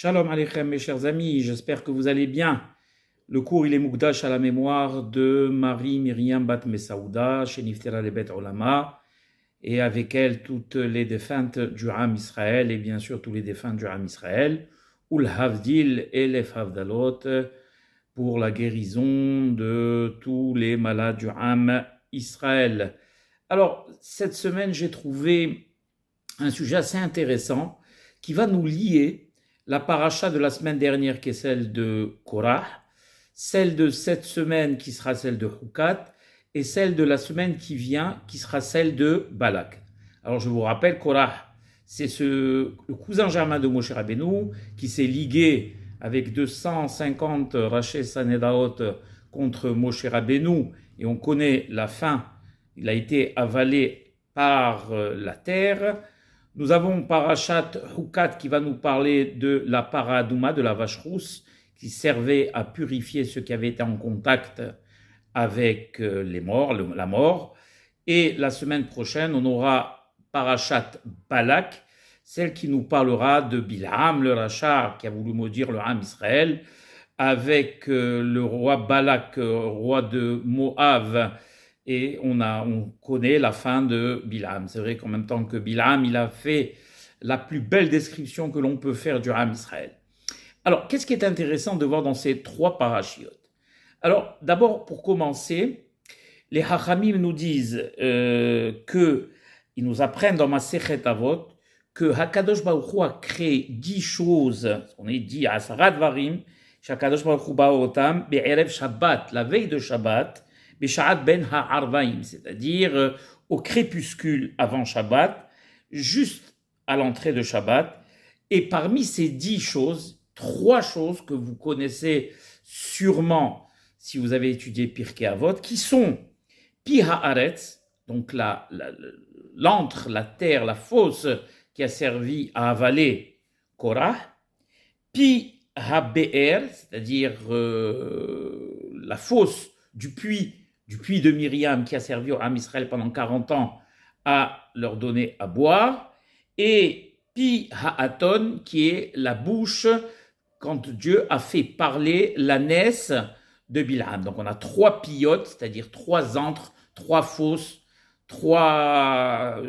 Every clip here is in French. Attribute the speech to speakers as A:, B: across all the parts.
A: Shalom Aleichem mes chers amis, j'espère que vous allez bien. Le cours il est Mukdash à la mémoire de Marie Myriam Bat Messaouda, chez Niftera Lebet Olama, et avec elle toutes les défuntes du Ham Israël, et bien sûr tous les défunts du Ham Israël, Ul Havdil et les Havdalot, pour la guérison de tous les malades du Ham Israël. Alors, cette semaine, j'ai trouvé un sujet assez intéressant qui va nous lier la paracha de la semaine dernière qui est celle de Korah, celle de cette semaine qui sera celle de Hukat et celle de la semaine qui vient qui sera celle de Balak. Alors je vous rappelle, Korah, c'est le cousin germain de Moshe Rabbeinu qui s'est ligué avec 250 Rachés Sanedaot contre Moshe Rabbeinu, et on connaît la fin, il a été avalé par la terre. Nous avons Parashat Hukat qui va nous parler de la paradouma, de la vache rousse, qui servait à purifier ceux qui avaient été en contact avec les morts, la mort. Et la semaine prochaine, on aura Parashat Balak, celle qui nous parlera de Bilham, le Rachar, qui a voulu maudire le Ham Israël, avec le roi Balak, roi de Moab. Et on connaît la fin de Bilham. C'est vrai qu'en même temps que Bilham, il a fait la plus belle description que l'on peut faire du Ham Israël. Alors, qu'est-ce qui est intéressant de voir dans ces trois parachiotes? Alors, d'abord, pour commencer, les Hachamim nous disent ils nous apprennent dans Masechet Avot que Hakadosh Baruch Hu a créé 10 choses, on est dit à Asarat Varim, Hakadosh Baruch Hu Baotam, Be'erev Shabbat, la veille de Shabbat, B'Sha'at ben ha'arvaim, c'est-à-dire au crépuscule avant Shabbat, juste à l'entrée de Shabbat. Et parmi ces 10 choses, 3 choses que vous connaissez sûrement si vous avez étudié Pirkei Avot, qui sont Pi ha'aretz, donc l'antre, la terre, la fosse qui a servi à avaler Korah, Pi ha'be'er, c'est-à-dire la fosse du puits de Myriam qui a servi au Ham Israël pendant 40 ans à leur donner à boire, et Pi Ha'aton qui est la bouche quand Dieu a fait parler l'ânesse de Bilham. Donc on a 3 piotes, c'est-à-dire 3 antres, 3 fosses, 3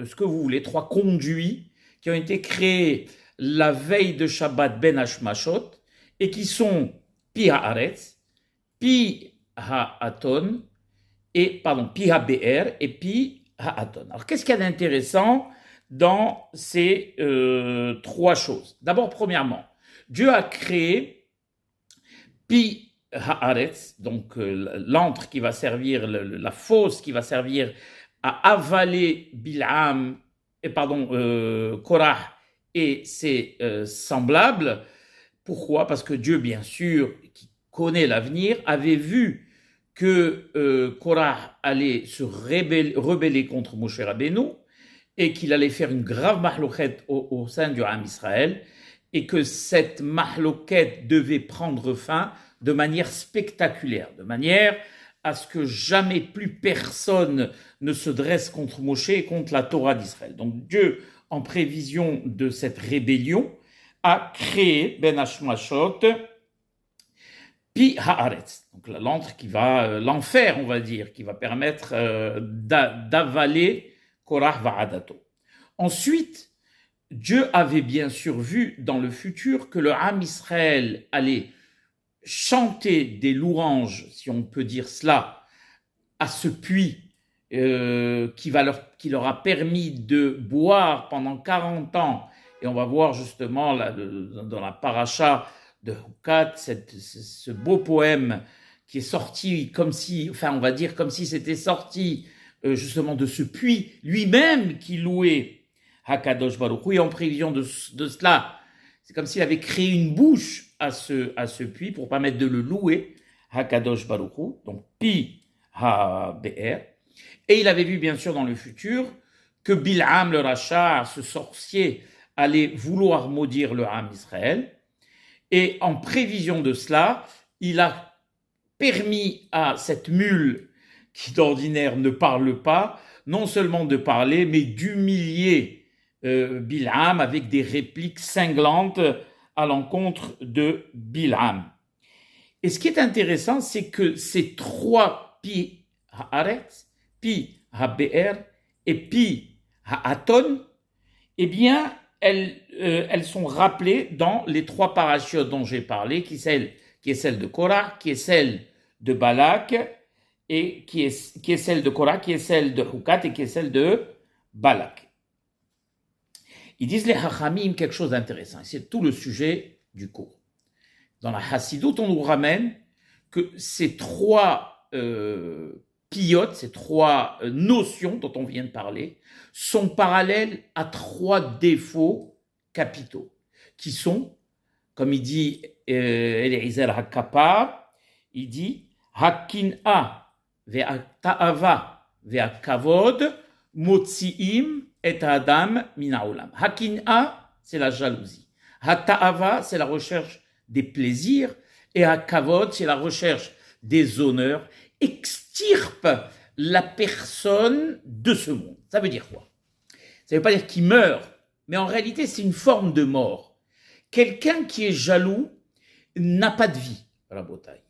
A: conduits qui ont été créés la veille de Shabbat Ben Hashmashot et qui sont Pi Ha'aretz, Pi Ha'aton, Pi Ha'be'er et Pi Ha'aton. Alors, qu'est-ce qu'il y a d'intéressant dans ces 3 choses? D'abord, premièrement, Dieu a créé Pi Ha'aretz, donc l'antre qui va servir, la fosse qui va servir à avaler Bilham, Korah et ses semblables. Pourquoi? Parce que Dieu, bien sûr, qui connaît l'avenir, avait vu que Korah allait se rebeller contre Moshe Rabbeinu et qu'il allait faire une grave mahloket au sein du Ham Israël, et que cette mahloket devait prendre fin de manière spectaculaire, de manière à ce que jamais plus personne ne se dresse contre Moshe et contre la Torah d'Israël. Donc Dieu, en prévision de cette rébellion, a créé Ben Hashmashot, Pi Haaretz, donc l'enfer, on va dire, qui va permettre d'avaler Korah Va'adato. Ensuite, Dieu avait bien sûr vu dans le futur que le Ham Israël allait chanter des louanges, si on peut dire cela, à ce puits qui leur a permis de boire pendant 40 ans. Et on va voir justement dans la paracha de Hukat, ce beau poème qui est sorti comme si c'était sorti justement de ce puits, lui-même qui louait Hakadosh Baruch Hu, et en prévision de cela, c'est comme s'il avait créé une bouche à ce puits pour permettre de le louer, Hakadosh Baruch Hu, donc Pi Ha-Be'er. Et il avait vu bien sûr dans le futur que Bilham le Rachar, ce sorcier, allait vouloir maudire le Ham Israël. Et en prévision de cela, il a permis à cette mule, qui d'ordinaire ne parle pas, non seulement de parler, mais d'humilier Bilham avec des répliques cinglantes à l'encontre de Bilham. Et ce qui est intéressant, c'est que ces trois pi haaretz, pi habe'er et pi haaton, eh bien, elles sont rappelées dans les trois parachutes dont j'ai parlé, qui est celle de Korah, qui est celle de Balak, et qui est celle de Korah, qui est celle de Hukat et qui est celle de Balak. Ils disent les Hachamim quelque chose d'intéressant. C'est tout le sujet du cours. Dans la Hassidout, on nous ramène que ces trois piotes, ces trois notions dont on vient de parler, sont parallèles à trois défauts capitaux, qui sont, comme il dit Eliezer HaKapar, il dit Hakin'a ve'ata'ava ve'akavod motzi'im et adam min ha'olam. Hakin'a, c'est la jalousie. Hata'ava, c'est la recherche des plaisirs, et hakavod, c'est la recherche des honneurs, extirpe la personne de ce monde. Ça veut dire quoi? Ça ne veut pas dire qu'il meurt, mais en réalité, c'est une forme de mort. Quelqu'un qui est jaloux n'a pas de vie, Rabotai.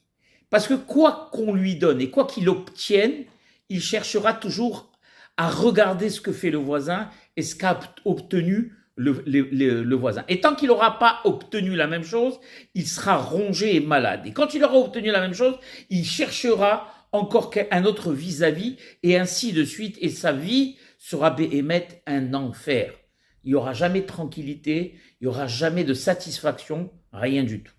A: Parce que quoi qu'on lui donne et quoi qu'il obtienne, il cherchera toujours à regarder ce que fait le voisin et ce qu'a obtenu le voisin. Et tant qu'il n'aura pas obtenu la même chose, il sera rongé et malade. Et quand il aura obtenu la même chose, il cherchera encore un autre vis-à-vis et ainsi de suite. Et sa vie sera béhémet un enfer. Il n'y aura jamais de tranquillité, il n'y aura jamais de satisfaction, rien du tout.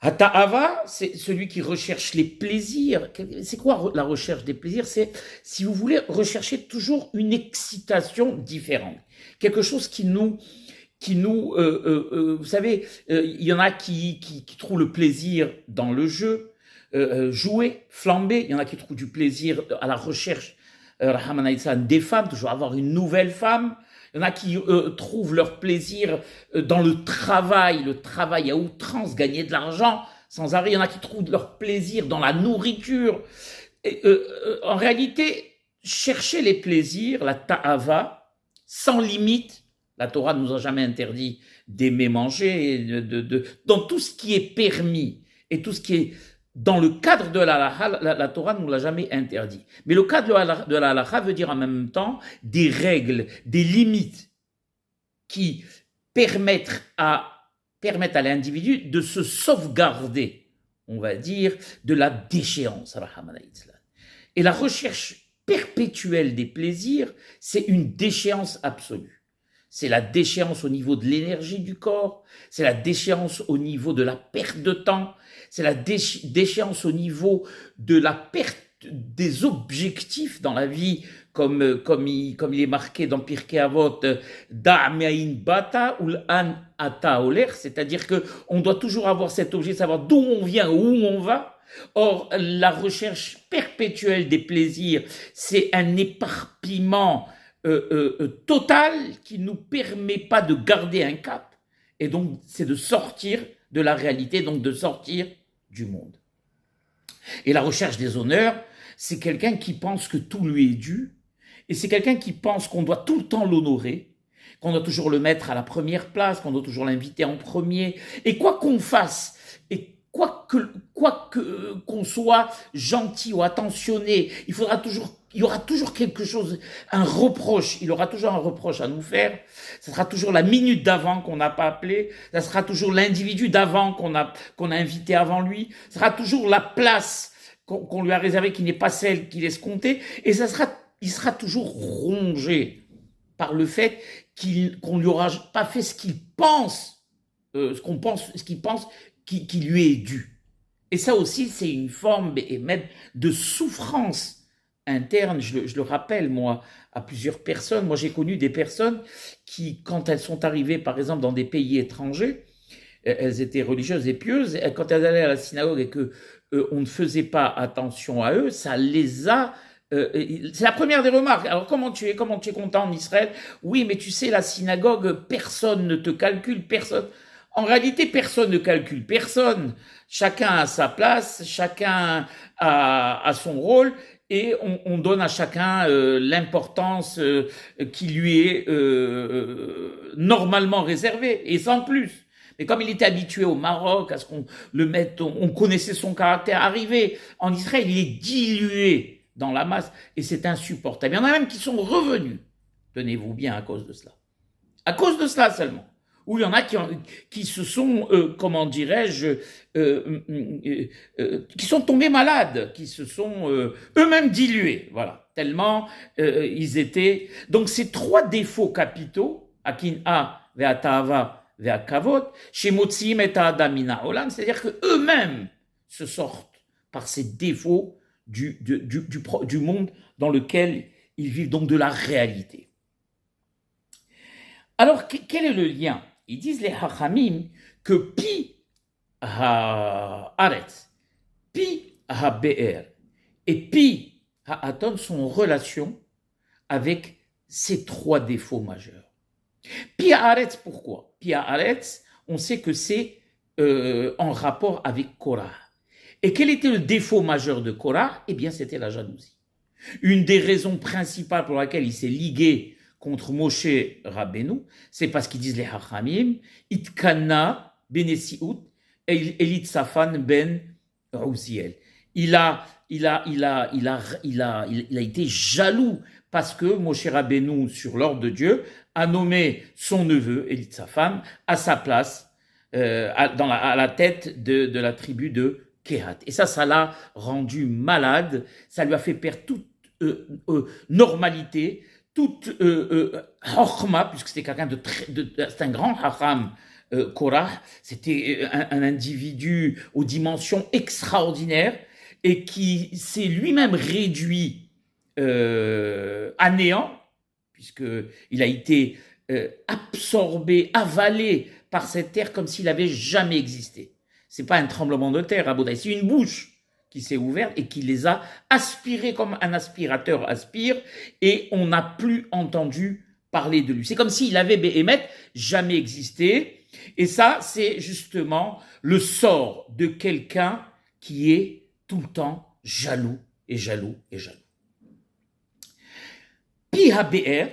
A: Hata'ava, c'est celui qui recherche les plaisirs. C'est quoi la recherche des plaisirs? C'est, si vous voulez, rechercher toujours une excitation différente. Quelque chose qui nous vous savez, il y en a qui trouvent le plaisir dans le jeu, jouer, flamber. Il y en a qui trouvent du plaisir à la recherche, des femmes, toujours avoir une nouvelle femme. Il y en a qui trouvent leur plaisir dans le travail à outrance, gagner de l'argent sans arrêt. Il y en a qui trouvent leur plaisir dans la nourriture. Et, en réalité, chercher les plaisirs, la ta'ava, sans limite. La Torah ne nous a jamais interdit d'aimer manger, dans tout ce qui est permis et tout ce qui est dans le cadre de la halakha, la Torah ne nous l'a jamais interdit. Mais le cadre de la halakha veut dire en même temps des règles, des limites qui permettent à l'individu de se sauvegarder, on va dire, de la déchéance. Et la recherche perpétuelle des plaisirs, c'est une déchéance absolue. C'est la déchéance au niveau de l'énergie du corps, c'est la déchéance au niveau de la perte de temps, c'est la déchéance au niveau de la perte des objectifs dans la vie, comme il est marqué dans Pirkei Avot, Da'me'ain bata ul'an ata oler, c'est-à-dire que on doit toujours avoir cet objet de savoir d'où on vient, où on va. Or, la recherche perpétuelle des plaisirs, c'est un éparpillement total qui nous permet pas de garder un cap, et donc c'est de sortir de la réalité, donc de sortir du monde. Et la recherche des honneurs, c'est quelqu'un qui pense que tout lui est dû, et c'est quelqu'un qui pense qu'on doit tout le temps l'honorer, qu'on doit toujours le mettre à la première place, qu'on doit toujours l'inviter en premier, et quoi qu'on fasse, et quoi qu'on soit gentil ou attentionné, il y aura toujours quelque chose, un reproche, il aura toujours un reproche à nous faire. Ce sera toujours la minute d'avant qu'on n'a pas appelé, ça sera toujours l'individu d'avant qu'on a invité avant lui, ce sera toujours la place qu'on lui a réservée qui n'est pas celle qu'il escomptait, et il sera toujours rongé par le fait qu'on lui aura pas fait ce qu'il pense, qui lui est dû. Et ça aussi, c'est une forme de souffrance interne. Je le rappelle, moi, à plusieurs personnes. Moi, j'ai connu des personnes qui, quand elles sont arrivées, par exemple, dans des pays étrangers, elles étaient religieuses et pieuses, et quand elles allaient à la synagogue et que on ne faisait pas attention à eux, ça les a... c'est la première des remarques. Alors, comment tu es content en Israël? Oui, mais tu sais, la synagogue, personne ne te calcule, personne... En réalité, personne ne calcule personne. Chacun a sa place, chacun a son rôle, et on donne à chacun l'importance qui lui est normalement réservée, et sans plus. Mais comme il était habitué au Maroc, à ce qu'on le mette, on connaissait son caractère, arrivé en Israël, il est dilué dans la masse et c'est insupportable. Il y en a même qui sont revenus, tenez-vous bien, à cause de cela. À cause de cela seulement. Ou il y en a qui se sont, comment dirais-je, qui sont tombés malades, qui se sont eux-mêmes dilués, voilà, tellement ils étaient. Donc ces trois défauts capitaux, akin'a, ve'atava, ve'akavot, chez Motzim et Adamina Olam, c'est-à-dire que eux-mêmes se sortent par ces défauts du monde dans lequel ils vivent, donc de la réalité. Alors, quel est le lien? Ils disent les Hachamim que pi haaretz, pi habe'er et pi haaton sont en relation avec ces trois défauts majeurs. Pi haaretz, pourquoi? Pi haaretz, on sait que c'est en rapport avec Korah. Et quel était le défaut majeur de Korah? Eh bien, c'était la jalousie. Une des raisons principales pour laquelle il s'est ligué contre Moshe Rabbeinu, c'est parce qu'ils disent les Hachamim, Itkana benesiut elitzafan ben Uziel. Il a été jaloux parce que Moshe Rabbeinu, sur l'ordre de Dieu, a nommé son neveu Elitzafan à sa place, à la tête de la tribu de Kehat. Et ça l'a rendu malade, ça lui a fait perdre toute normalité, toute Chokhma, puisque c'était quelqu'un c'est un grand Hacham, Korah, c'était un individu aux dimensions extraordinaires et qui s'est lui-même réduit à néant, puisqu'il a été absorbé, avalé par cette terre comme s'il n'avait jamais existé. Ce n'est pas un tremblement de terre, Aboudaï, c'est une bouche qui s'est ouverte et qui les a aspirés comme un aspirateur aspire, et on n'a plus entendu parler de lui. C'est comme s'il avait Béhémet jamais existé, et ça, c'est justement le sort de quelqu'un qui est tout le temps jaloux et jaloux et jaloux. Pi ha-be'er,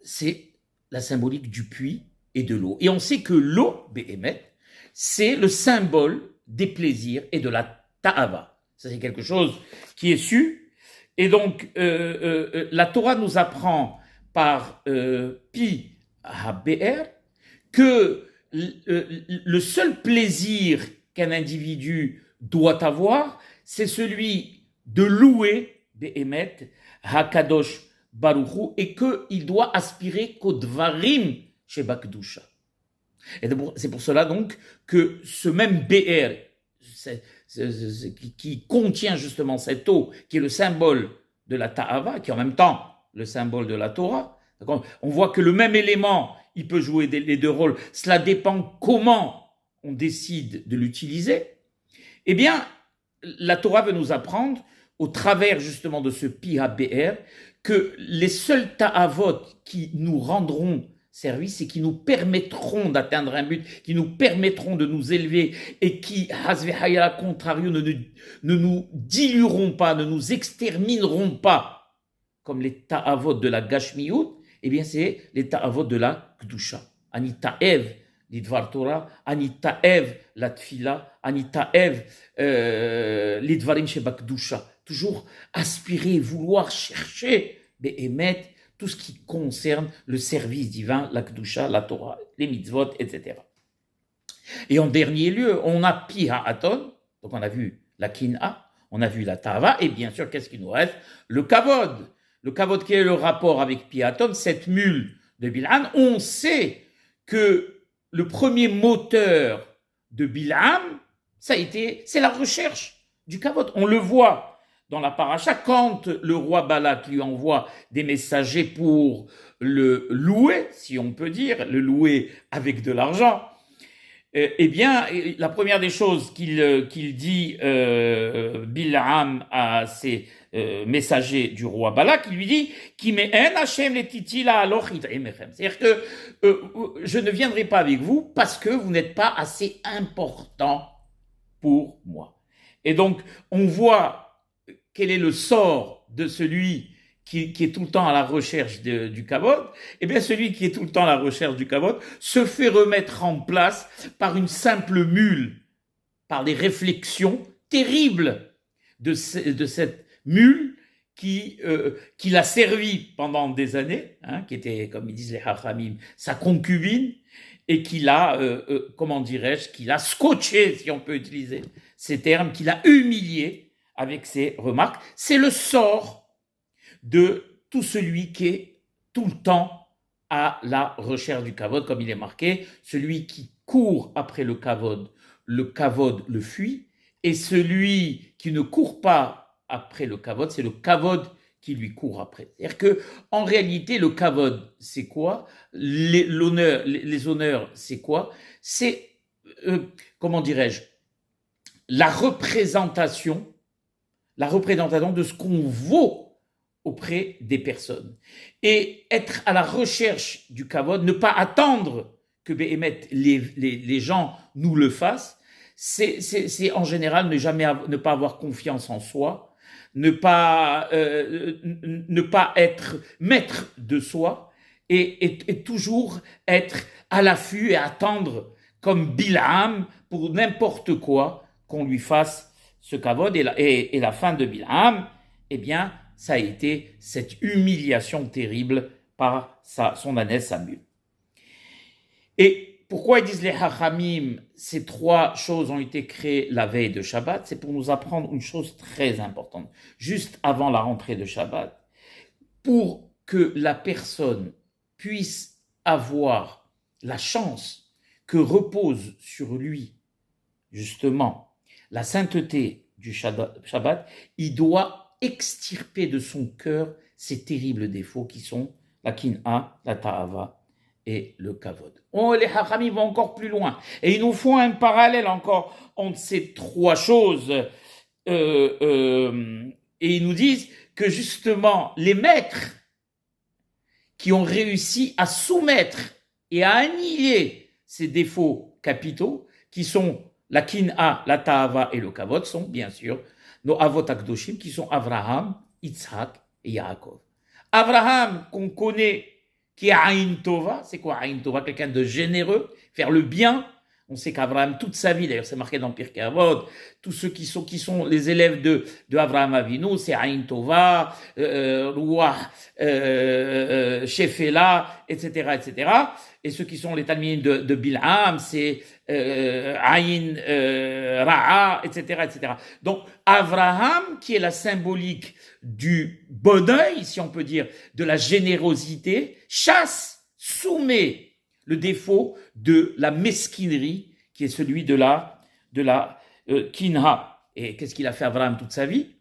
A: c'est la symbolique du puits et de l'eau. Et on sait que l'eau, Béhémet, c'est le symbole des plaisirs et de la ta'ava. Ça, c'est quelque chose qui est su. Et donc, la Torah nous apprend par Pi ha-be'er que le seul plaisir qu'un individu doit avoir, c'est celui de louer Béhémet, Hakadosh Baruchu, et qu'il doit aspirer qu'au Dvarim chez Bakdusha. Et c'est pour cela donc que ce même BR, qui contient justement cette eau, qui est le symbole de la Ta'ava, qui est en même temps le symbole de la Torah, on voit que le même élément, il peut jouer les deux rôles. Cela dépend comment on décide de l'utiliser. Eh bien, la Torah veut nous apprendre, au travers justement de ce Pi ha-be'er, que les seuls ta'avot qui nous rendront service et qui nous permettront d'atteindre un but, qui nous permettront de nous élever et qui, à contrario, ne nous dilueront pas, ne nous extermineront pas, comme les ta'avot de la Gashmiyut, eh bien c'est les ta'avot de la Kdusha. Ani ta'ev l'idvar Torah, ani ta'ev la tfila, ani ta'ev l'idvarim sheba Kdusha. Toujours aspirer, vouloir, chercher, be'emet, tout ce qui concerne le service divin, la Kedusha, la Torah, les mitzvot, etc. Et en dernier lieu, on a Pi ha'aton, donc on a vu la Kin'a, on a vu la Tava, et bien sûr, qu'est-ce qui nous reste? Le Kavod. Le Kavod, qui est le rapport avec Pi ha'aton, cette mule de Bil'am. On sait que le premier moteur de Bil'am, c'est la recherche du Kavod. On le voit dans la paracha, quand le roi Balak lui envoie des messagers pour le louer, si on peut dire, le louer avec de l'argent, eh bien, la première des choses qu'il dit Bil'am à ses messagers du roi Balak, il lui dit c'est-à-dire que je ne viendrai pas avec vous parce que vous n'êtes pas assez important pour moi. Et donc, on voit quel est le sort de celui qui est tout le temps à la recherche du kavod, eh bien celui qui est tout le temps à la recherche du kavod se fait remettre en place par une simple mule, par des réflexions terribles de cette mule qui l'a servi pendant des années, hein, qui était, comme ils disent les hachamim, sa concubine, et qui l'a, comment dirais-je, qui l'a scotché, si on peut utiliser ces termes, qui l'a humilié avec ses remarques. C'est le sort de tout celui qui est tout le temps à la recherche du kavod, comme il est marqué, celui qui court après le kavod le fuit, et celui qui ne court pas après le kavod, c'est le kavod qui lui court après. C'est-à-dire que, en réalité, le kavod, c'est quoi? Les honneurs, c'est quoi? C'est, comment dirais-je, la représentation de ce qu'on vaut auprès des personnes. Et être à la recherche du kavod, ne pas attendre que les gens nous le fassent, c'est en général ne pas avoir confiance en soi, ne pas être maître de soi et toujours être à l'affût et attendre comme Bilham pour n'importe quoi qu'on lui fasse ce kavod. Et la fin de Bilham, eh bien, ça a été cette humiliation terrible par son ânesse, sa mule. Et pourquoi ils disent les hachamim, ces trois choses ont été créées la veille de Shabbat? C'est pour nous apprendre une chose très importante. Juste avant la rentrée de Shabbat, pour que la personne puisse avoir la chance que repose sur lui, justement, la sainteté du Shabbat, il doit extirper de son cœur ces terribles défauts qui sont la kin'a, la ta'ava et le kavod. Les hachamim vont encore plus loin. Et ils nous font un parallèle encore entre ces trois choses. Et ils nous disent que justement, les maîtres qui ont réussi à soumettre et à annihiler ces défauts capitaux, qui sont la kin'a, la ta'ava et le kavod, sont bien sûr nos avot akdoshim, qui sont Abraham, Yitzhak et Yaakov. Abraham, qu'on connaît, qui est Aïn Tova. C'est quoi Aïn Tova? Quelqu'un de généreux, faire le bien. On sait qu'Abraham, toute sa vie, d'ailleurs c'est marqué dans Pirkei Avot, tous ceux qui sont les élèves de Abraham Avinu, c'est Aïn Tova, Ruach, Shefela, etc., etc. Et ceux qui sont les talmidim de Bilham, c'est Aïn Ra'a, etc., etc. Donc Abraham, qui est la symbolique du bon œil, si on peut dire, de la générosité, chasse, soumet le défaut de la mesquinerie, qui est celui de la kinha. Et qu'est-ce qu'il a fait Abraham toute sa vie?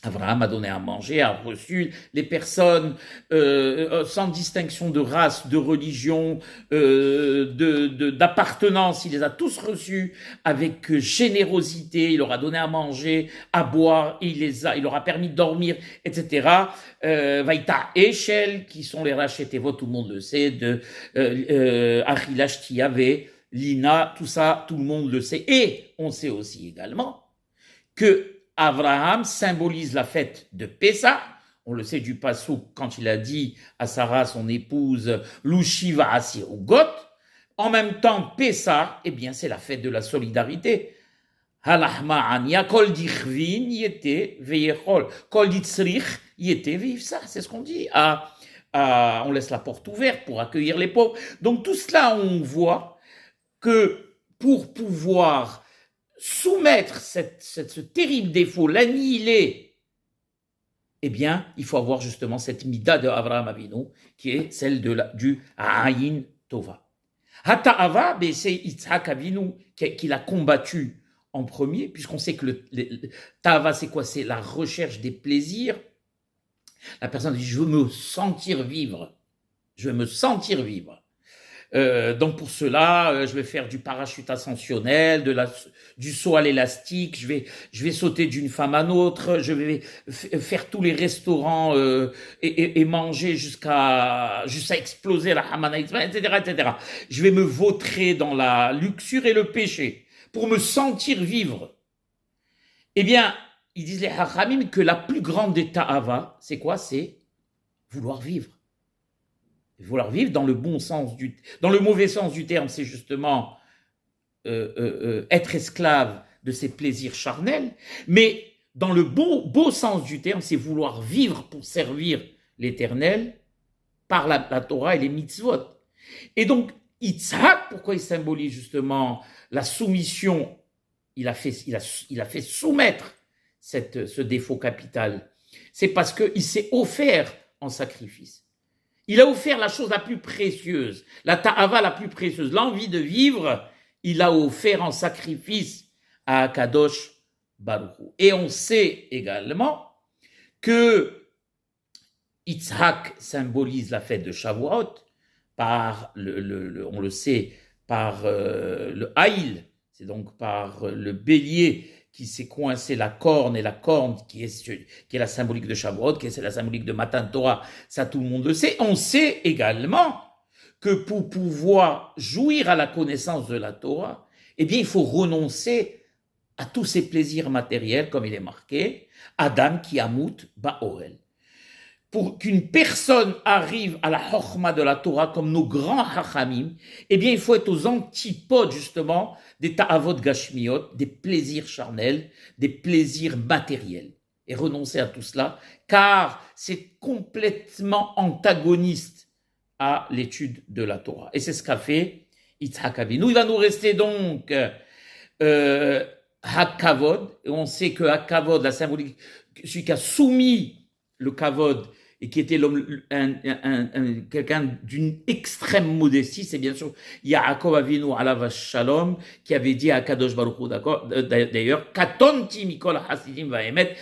A: Abraham a donné à manger, a reçu les personnes sans distinction de race, de religion, d'appartenance. Il les a tous reçus avec générosité. Il leur a donné à manger, à boire. Il leur a permis de dormir, etc. Vaïta Eshel, qui sont les Rachetevot, tout le monde le sait, de Achilash Tiyave, Lina, tout ça, tout le monde le sait. Et on sait aussi également que Abraham symbolise la fête de Pessah. On le sait du Passouk quand il a dit à Sarah, son épouse, Lushiva Asirugot. En même temps, Pessah, eh bien, c'est la fête de la solidarité. Halachma ania kol dichvin yete veyechol kol ditzrich yete vivsa. C'est ce qu'on dit. On laisse la porte ouverte pour accueillir les pauvres. Donc tout cela, on voit que pour pouvoir soumettre ce terrible défaut, l'annihiler, eh bien, il faut avoir justement cette mida de Avraham Avinu, qui est celle du Aïn Tova. Hata'ava, c'est Yitzhak Avinu qui l'a combattu en premier, puisqu'on sait que Ta'ava, c'est quoi? C'est la recherche des plaisirs. La personne dit, je veux me sentir vivre. Je veux me sentir vivre. Donc pour cela, je vais faire du parachute ascensionnel, du saut à l'élastique, je vais sauter d'une femme à l'autre, je vais faire tous les restaurants et manger jusqu'à exploser la hamana, etc., etc. Je vais me vautrer dans la luxure et le péché pour me sentir vivre. Eh bien, ils disent les Hachamim que la plus grande des ta'ava, c'est quoi? C'est vouloir vivre. Vouloir vivre dans le bon sens dans le mauvais sens du terme, c'est justement être esclave de ses plaisirs charnels, mais dans le beau sens du terme, c'est vouloir vivre pour servir l'Éternel par la Torah et les mitzvot. Et donc, Yitzhak, pourquoi il symbolise justement la soumission? Il a fait soumettre ce défaut capital. C'est parce qu'il s'est offert en sacrifice. Il a offert la chose la plus précieuse, la ta'ava la plus précieuse, l'envie de vivre, il a offert en sacrifice à Akadosh Baruch Hu. Et on sait également que Yitzhak symbolise la fête de Shavuot par on le sait, par le Haïl, c'est donc par le bélier qui s'est coincé la corne, et la corne qui est la symbolique de Shavuot, qui est la symbolique de Matan Torah, ça tout le monde le sait. On sait également que pour pouvoir jouir à la connaissance de la Torah, eh bien il faut renoncer à tous ces plaisirs matériels, comme il est marqué, Adam qui amut ba'oel. Pour qu'une personne arrive à la chokhma de la Torah comme nos grands hachamim, eh bien, il faut être aux antipodes, justement, des ta'avot gashmiot, des plaisirs charnels, des plaisirs matériels. Et renoncer à tout cela, car c'est complètement antagoniste à l'étude de la Torah. Et c'est ce qu'a fait Yitzhak Avinu. Il va nous rester donc Hakavod, et on sait que Hakavod, la symbolique, celui qui a soumis le Kavod, et qui était quelqu'un d'une extrême modestie, c'est bien sûr Yaakov Avinu alav shalom qui avait dit à Kadosh Baruch Hu, d'ailleurs, Katonti mikol hasidim vaemet,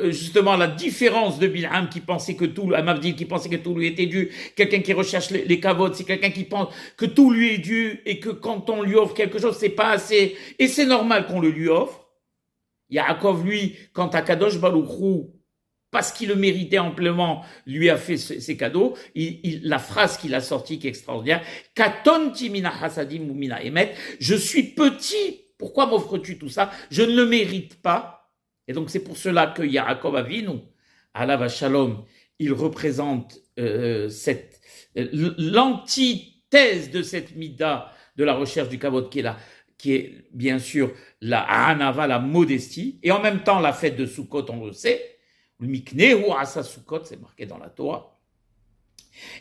A: justement la différence de Bilham qui pensait que tout, Amavdil qui pensait que tout lui était dû, quelqu'un qui recherche les kavod, c'est quelqu'un qui pense que tout lui est dû et que quand on lui offre quelque chose, c'est pas assez, et c'est normal qu'on le lui offre. Yaakov, lui, quant à Kadosh Baruch Hu, parce qu'il le méritait amplement, lui a fait ses cadeaux. La phrase qu'il a sortie qui est extraordinaire, Katonti mina hasadim ou mina emet, je suis petit, pourquoi m'offres-tu tout ça? Je ne le mérite pas. Et donc c'est pour cela que Yaakov Avinu, alav shalom, il représente l'antithèse de cette mida de la recherche du kavod qui est bien sûr la hanava, la modestie, et en même temps la fête de Sukkot, on le sait. Le Miknehu Asa Sukkot, c'est marqué dans la Torah.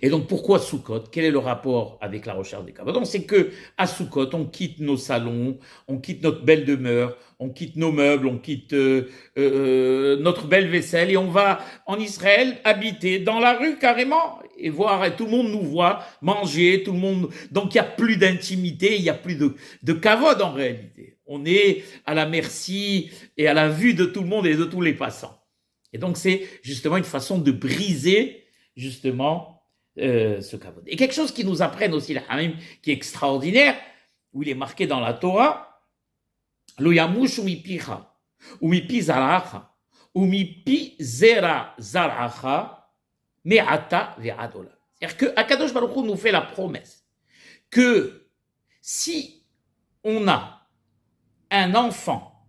A: Et donc, pourquoi Sukkot? Quel est le rapport avec la recherche des kavod? C'est que à Sukkot, on quitte nos salons, on quitte notre belle demeure, on quitte nos meubles, on quitte notre belle vaisselle, et on va en Israël habiter dans la rue carrément, et voir, et tout le monde nous voit manger, tout le monde. Donc, il n'y a plus d'intimité, il n'y a plus de kavod en réalité. On est à la merci et à la vue de tout le monde et de tous les passants. Et donc, c'est justement une façon de briser, justement, ce kavod. Et quelque chose qui nous apprenne aussi, la Hamim, qui est extraordinaire, où il est marqué dans la Torah, Lo yamush umipicha, umipi zaracha, umipi zera zaracha, me'ata ve'adola. C'est-à-dire que Akadosh Baruch Hu nous fait la promesse que si on a un enfant,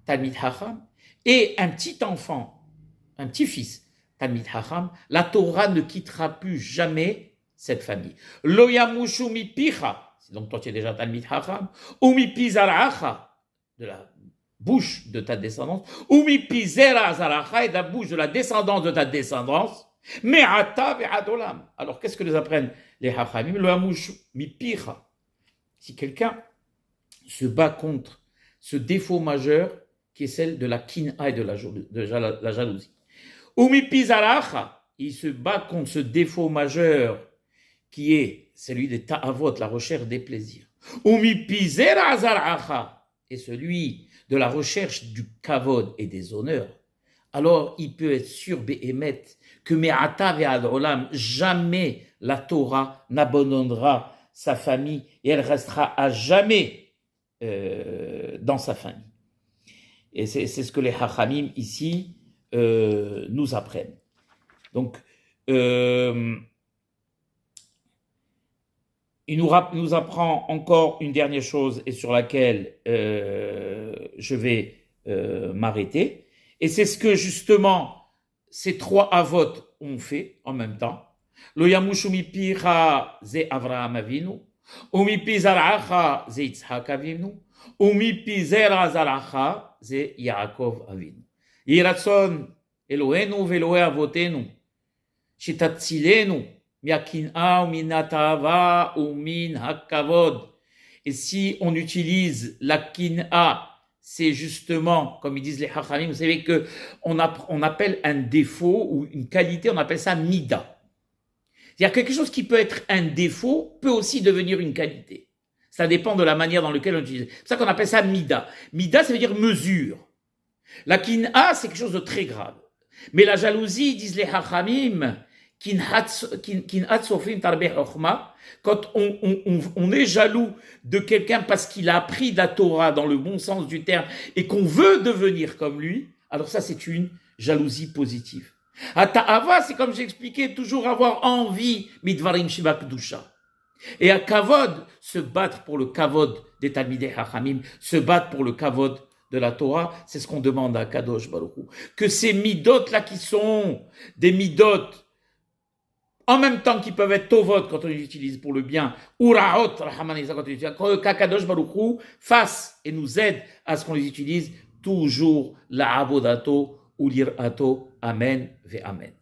A: Talmid Chacham, et un petit enfant, un petit-fils, Talmid Chacham, la Torah ne quittera plus jamais cette famille. Lo yamushu mipicha, donc toi tu es déjà Talmid Chacham, ou mipi zaracha, de la bouche de ta descendance, ou mipi zera zaracha, et de la bouche de la descendance de ta descendance, mais ata ve'adolam. Alors qu'est-ce que nous apprennent les Chachamim? Lo yamushu mipicha. Si quelqu'un se bat contre ce défaut majeur, qui est celle de la kina et de la jalousie. Umipi zaracha, il se bat contre ce défaut majeur qui est celui des ta'avot, la recherche des plaisirs. Umipi zera zaracha, et celui de la recherche du kavod et des honneurs. Alors il peut être sûr, be'emet, que me'ata ve'adolam, jamais la Torah n'abandonnera sa famille et elle restera à jamais dans sa famille. Et c'est ce que les Hachamim ici nous apprennent. Donc, il nous apprend encore une dernière chose et sur laquelle je vais m'arrêter, Et c'est ce que justement ces trois avot ont fait en même temps. Lo yamushu mipicha ze Avraham Avinu, umipi zaracha ze Yitzhak Avinu, umipi zera zaracha ze Yaakov Avinu. Yiratzon Elohenu ve'Elohei avotenu, shetatzilenu miakin'a uminatava umin hakavod. Et si on utilise la kin'a, c'est justement, comme ils disent les Chachamim, vous savez qu'on appelle un défaut ou une qualité, on appelle ça mida. C'est-à-dire quelque chose qui peut être un défaut peut aussi devenir une qualité. Ça dépend de la manière dans laquelle on utilise. C'est pour ça qu'on appelle ça mida. Mida, ça veut dire mesure. La kin'a, c'est quelque chose de très grave. Mais la jalousie, disent les Chachamim, quand on est jaloux de quelqu'un parce qu'il a appris de la Torah dans le bon sens du terme et qu'on veut devenir comme lui, alors ça c'est une jalousie positive. Ta'ava, c'est comme j'expliquais, toujours avoir envie, midvarim shiva kedusha. Et à kavod, se battre pour le kavod des Talmidei Chachamim, se battre pour le kavod de la Torah, c'est ce qu'on demande à Kadosh Baruch Hu. Que ces midot là qui sont des midot en même temps qu'ils peuvent être tovot quand on les utilise pour le bien, ou raot, rahamanisa quand on les utilise, qu'Akadosh Baruch Hu fasse et nous aide à ce qu'on les utilise toujours la abodato ou l'irato. Amen ve amen.